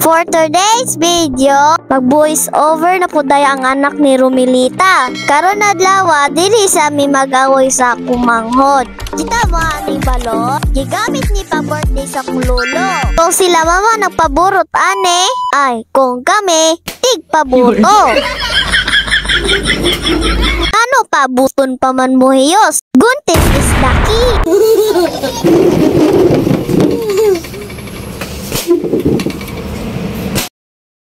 For today's video, mag-voice over na po daya ang anak ni Romilita. Karon adlaw dili sa mi mag-away sa kumanghod. Kita mo ani balot, gigamit ni pa birthday sa kulolo. Kung sila mama nagpaburot ane, ay kung kami tigpabuto. Ano pa buton pa man mo hiyos? Gunting is daki.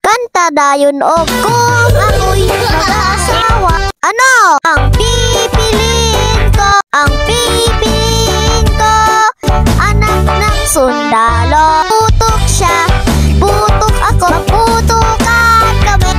Kanta dayon og kung ako'y mag-asawa. Ano? Ang pipiliin ko, anak ng sundalo. Putok siya, putok ako,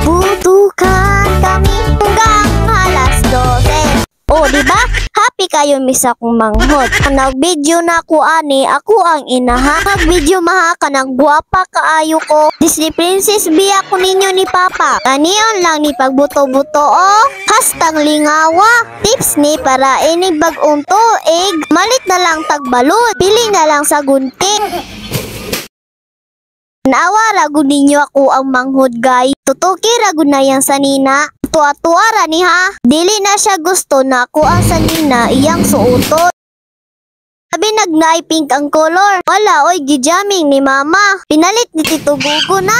putukan kami hanggang alas 12. O, diba? Happy kayo misa kong manghod. Nag-video na ako ani, ako ang inaha. Nag-video maha ka ng guwapa kaayo ko. Disney Princess biya ko ninyo ni Papa. Aniyon lang ni pagbuto-buto o. Hastang lingawa. Tips ni para inig bagong tuig. Malit na lang tagbalot. Pili na lang sa gunting. Naawa rago ninyo ako ang manghod guys. Tutuki rago na yan sa nina. Tuwa-tuwa ni ha. Dili na siya gusto na ako ang sanina iyang suotot. Sabi nag-nai pink ang color. Wala oy gijaming ni mama. Pinalit ni Tito Gugo na.